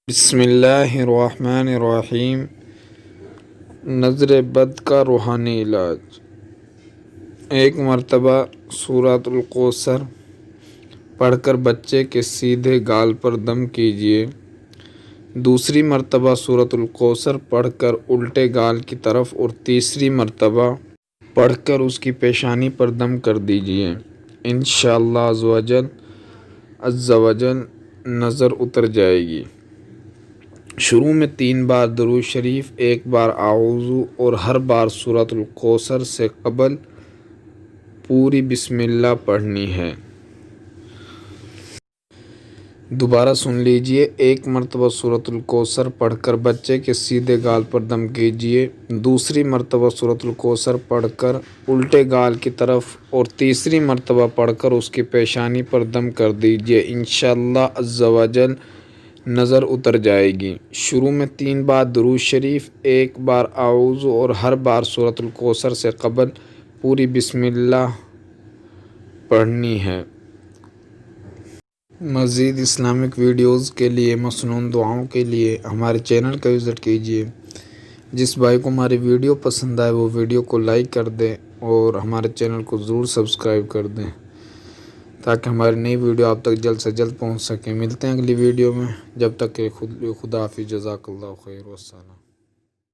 بسم اللہ الرحمن الرحیم۔ نظر بد کا روحانی علاج۔ ایک مرتبہ سورۃ الکوثر پڑھ کر بچے کے سیدھے گال پر دم کیجئے۔ دوسری مرتبہ سورۃ الکوثر پڑھ کر الٹے گال کی طرف اور تیسری مرتبہ پڑھ کر اس کی پیشانی پر دم کر دیجئے۔ انشاءاللہ عز و جل نظر اتر جائے گی۔ شروع میں 3 بار درود شریف، 1 بار اعوذ اور ہر بار سورۃ الکوثر سے قبل پوری بسم اللہ پڑھنی ہے۔ دوبارہ سن لیجئے۔ 1 مرتبہ سورۃ الکوثر پڑھ کر بچے کے سیدھے گال پر دم کیجئے۔ دوسری مرتبہ سورۃ الکوثر پڑھ کر الٹے گال کی طرف اور تیسری مرتبہ پڑھ کر اس کی پیشانی پر دم کر دیجئے۔ انشاءاللہ عز و جل نظر اتر جائے گی۔ شروع میں 3 بار درود شریف، 1 بار اعوذ اور ہر بار سورۃ الکوثر سے قبل پوری بسم اللہ پڑھنی ہے۔ مزید اسلامک ویڈیوز کے لیے، مسنون دعاؤں کے لیے ہمارے چینل کا وزٹ کیجئے۔ جس بھائی کو ہماری ویڈیو پسند آئے وہ ویڈیو کو لائک کر دیں اور ہمارے چینل کو ضرور سبسکرائب کر دیں تاکہ ہماری نئی ویڈیو آپ تک جلد سے جلد پہنچ سکے۔ ملتے ہیں اگلی ویڈیو میں، جب تک کہ خدا حافظ، جزاک اللہ خیر، والسلام۔